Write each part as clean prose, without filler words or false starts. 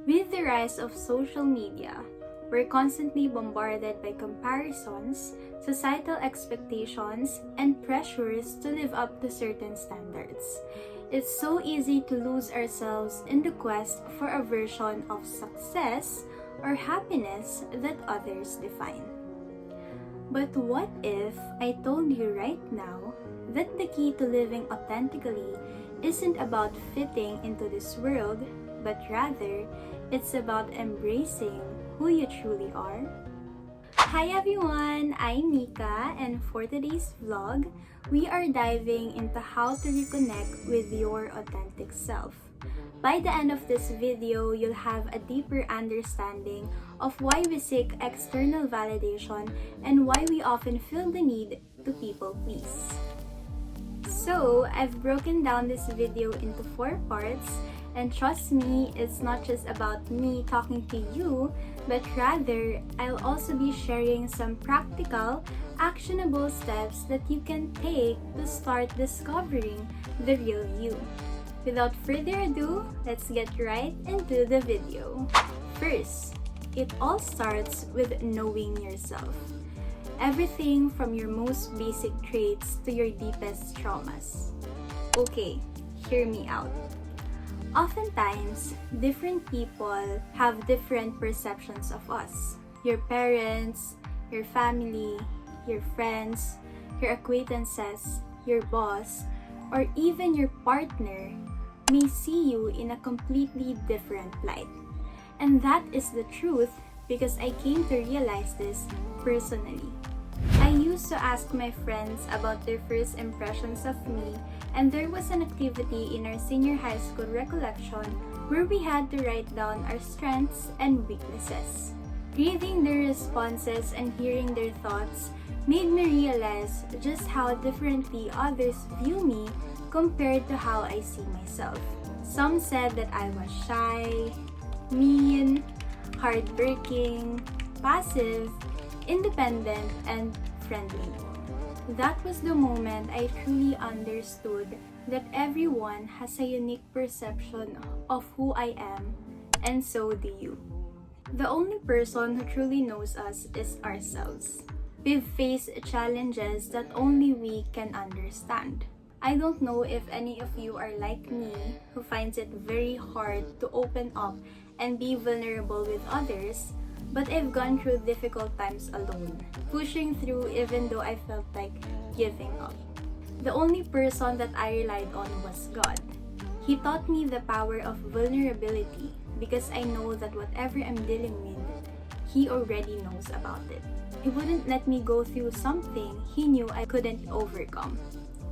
With the rise of social media, we're constantly bombarded by comparisons, societal expectations, and pressures to live up to certain standards. It's so easy to lose ourselves in the quest for a version of success or happiness that others define. But what if I told you right now that the key to living authentically isn't about fitting into this world, but rather it's about embracing who you truly are? Hi everyone, I'm Mika, and for today's vlog, we are diving into how to reconnect with your authentic self. By the end of this video, you'll have a deeper understanding of why we seek external validation and why we often feel the need to people please. So, I've broken down this video into 4 parts, and trust me, it's not just about me talking to you, but rather, I'll also be sharing some practical, actionable steps that you can take to start discovering the real you. Without further ado, let's get right into the video. First, it all starts with knowing yourself. Everything from your most basic traits to your deepest traumas. Okay, hear me out. Oftentimes, different people have different perceptions of us. Your parents, your family, your friends, your acquaintances, your boss, or even your partner may see you in a completely different light. And that is the truth because I came to realize this personally. I used to ask my friends about their first impressions of me, and there was an activity in our senior high school recollection where we had to write down our strengths and weaknesses. Reading their responses and hearing their thoughts made me realize just how differently others view me compared to how I see myself. Some said that I was shy, mean, hardworking, passive, independent, and friendly. That was the moment I truly understood that everyone has a unique perception of who I am, and so do you. The only person who truly knows us is ourselves. We've faced challenges that only we can understand. I don't know if any of you are like me, who finds it very hard to open up and be vulnerable with others, but I've gone through difficult times alone, pushing through even though I felt like giving up. The only person that I relied on was God. He taught me the power of vulnerability because I know that whatever I'm dealing with, He already knows about it. He wouldn't let me go through something He knew I couldn't overcome.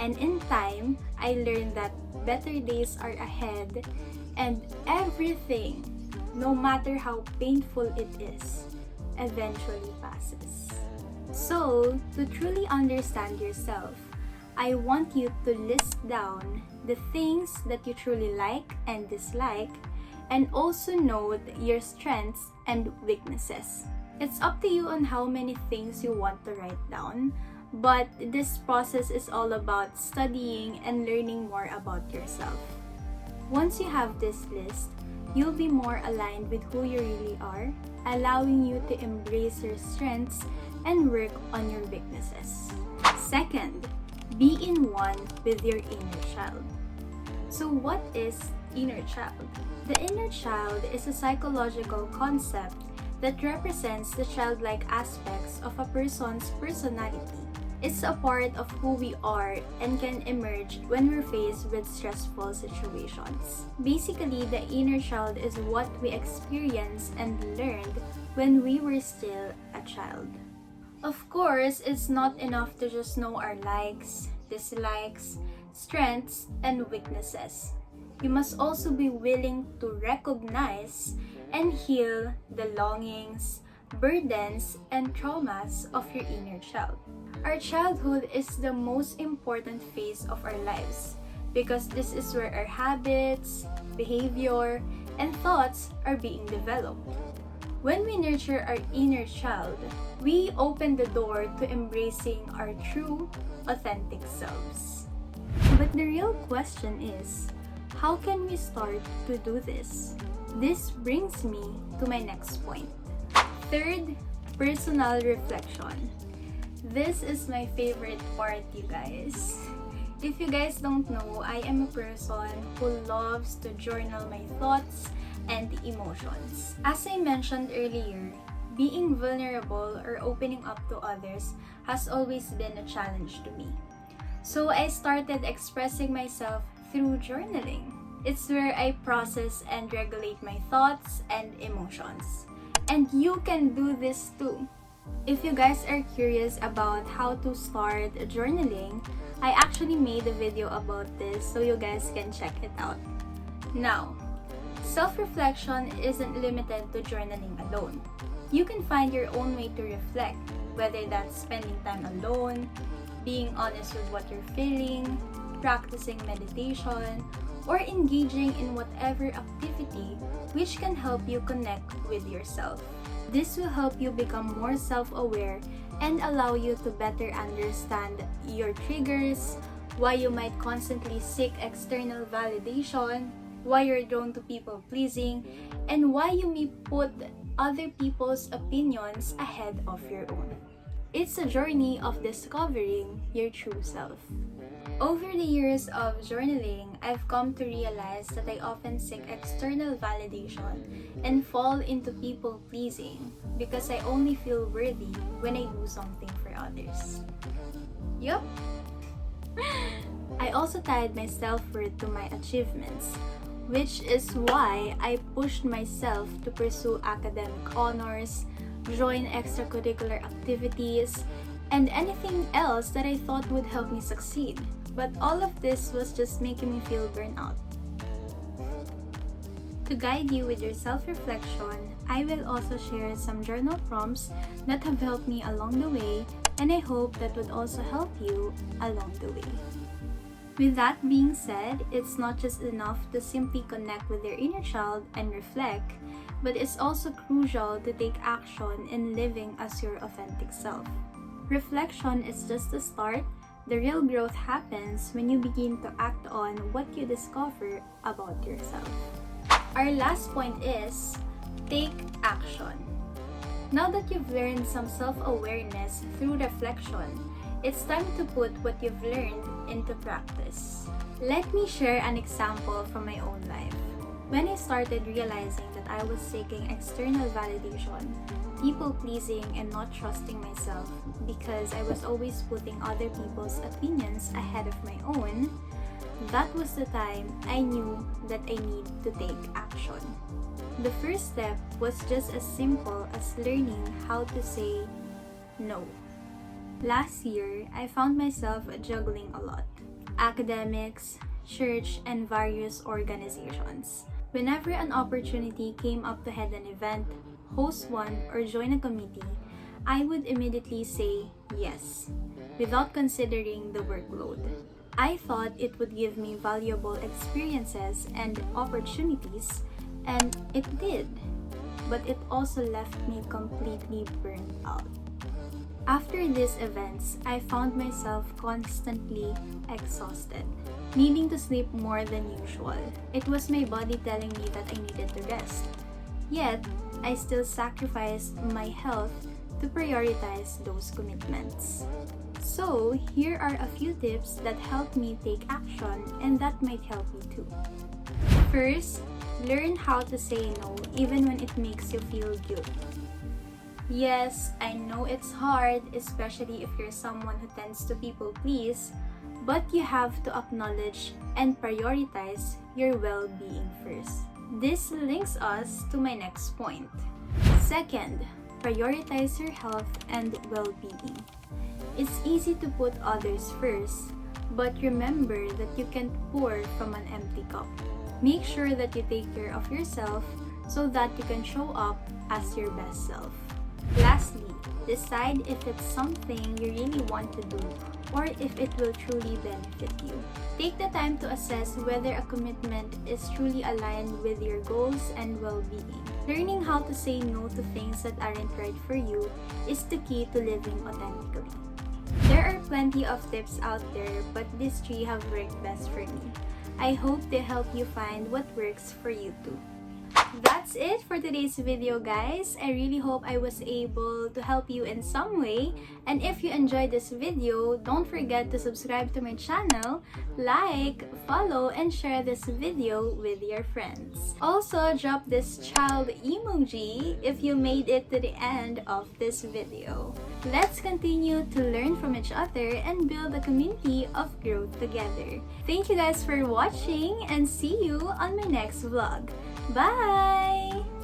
And in time, I learned that better days are ahead, and everything, no matter how painful it is, eventually passes. So, to truly understand yourself, I want you to list down the things that you truly like and dislike, and also note your strengths and weaknesses. It's up to you on how many things you want to write down, but this process is all about studying and learning more about yourself. Once you have this list, you'll be more aligned with who you really are, allowing you to embrace your strengths and work on your weaknesses. Second, be in one with your inner child. So what is inner child? The inner child is a psychological concept that represents the childlike aspects of a person's personality. It's a part of who we are and can emerge when we're faced with stressful situations. Basically, the inner child is what we experienced and learned when we were still a child. Of course, it's not enough to just know our likes, dislikes, strengths, and weaknesses. You must also be willing to recognize and heal the longings, burdens, and traumas of your inner child. Our childhood is the most important phase of our lives because this is where our habits, behavior, and thoughts are being developed. When we nurture our inner child, we open the door to embracing our true, authentic selves. But the real question is, how can we start to do this? This brings me to my next point. Third, personal reflection. This is my favorite part, you guys. If you guys don't know, I am a person who loves to journal my thoughts and emotions. As I mentioned earlier, being vulnerable or opening up to others has always been a challenge to me. So I started expressing myself through journaling. It's where I process and regulate my thoughts and emotions. And you can do this too. If you guys are curious about how to start journaling, I actually made a video about this so you guys can check it out. Now, self-reflection isn't limited to journaling alone. You can find your own way to reflect, whether that's spending time alone, being honest with what you're feeling, practicing meditation, or engaging in whatever activity which can help you connect with yourself. This will help you become more self-aware and allow you to better understand your triggers, why you might constantly seek external validation, why you're drawn to people-pleasing, and why you may put other people's opinions ahead of your own. It's a journey of discovering your true self. Over the years of journaling, I've come to realize that I often seek external validation and fall into people-pleasing because I only feel worthy when I do something for others. Yup. I also tied my self-worth to my achievements, which is why I pushed myself to pursue academic honors, join extracurricular activities, and anything else that I thought would help me succeed. But all of this was just making me feel burnout. To guide you with your self-reflection, I will also share some journal prompts that have helped me along the way, and I hope that would also help you along the way. With that being said, it's not just enough to simply connect with your inner child and reflect, but it's also crucial to take action in living as your authentic self. Reflection is just the start. The real growth happens when you begin to act on what you discover about yourself. Our last point is, take action. Now that you've learned some self-awareness through reflection, it's time to put what you've learned into practice. Let me share an example from my own life. When I started realizing that I was seeking external validation, people-pleasing, and not trusting myself because I was always putting other people's opinions ahead of my own, that was the time I knew that I need to take action. The first step was just as simple as learning how to say no. Last year, I found myself juggling a lot. Academics, church, and various organizations. Whenever an opportunity came up to head an event, host one, or join a committee, I would immediately say yes, without considering the workload. I thought it would give me valuable experiences and opportunities, and it did, but it also left me completely burnt out. After these events, I found myself constantly exhausted, needing to sleep more than usual. It was my body telling me that I needed to rest. Yet, I still sacrificed my health to prioritize those commitments. So, here are a few tips that help me take action and that might help you too. First, learn how to say no even when it makes you feel guilty. Yes, I know it's hard, especially if you're someone who tends to people please, but you have to acknowledge and prioritize your well-being first. This links us to my next point. Second, prioritize your health and well-being. It's easy to put others first, but remember that you can't pour from an empty cup. Make sure that you take care of yourself so that you can show up as your best self. Lastly, decide if it's something you really want to do or if it will truly benefit you. Take the time to assess whether a commitment is truly aligned with your goals and well-being. Learning how to say no to things that aren't right for you is the key to living authentically. There are plenty of tips out there, but these 3 have worked best for me. I hope they help you find what works for you too. That's it for today's video, guys. I really hope I was able to help you in some way. And if you enjoyed this video, don't forget to subscribe to my channel, like, follow, and share this video with your friends. Also, drop this child emoji if you made it to the end of this video. Let's continue to learn from each other and build a community of growth together. Thank you guys for watching and see you on my next vlog. Bye!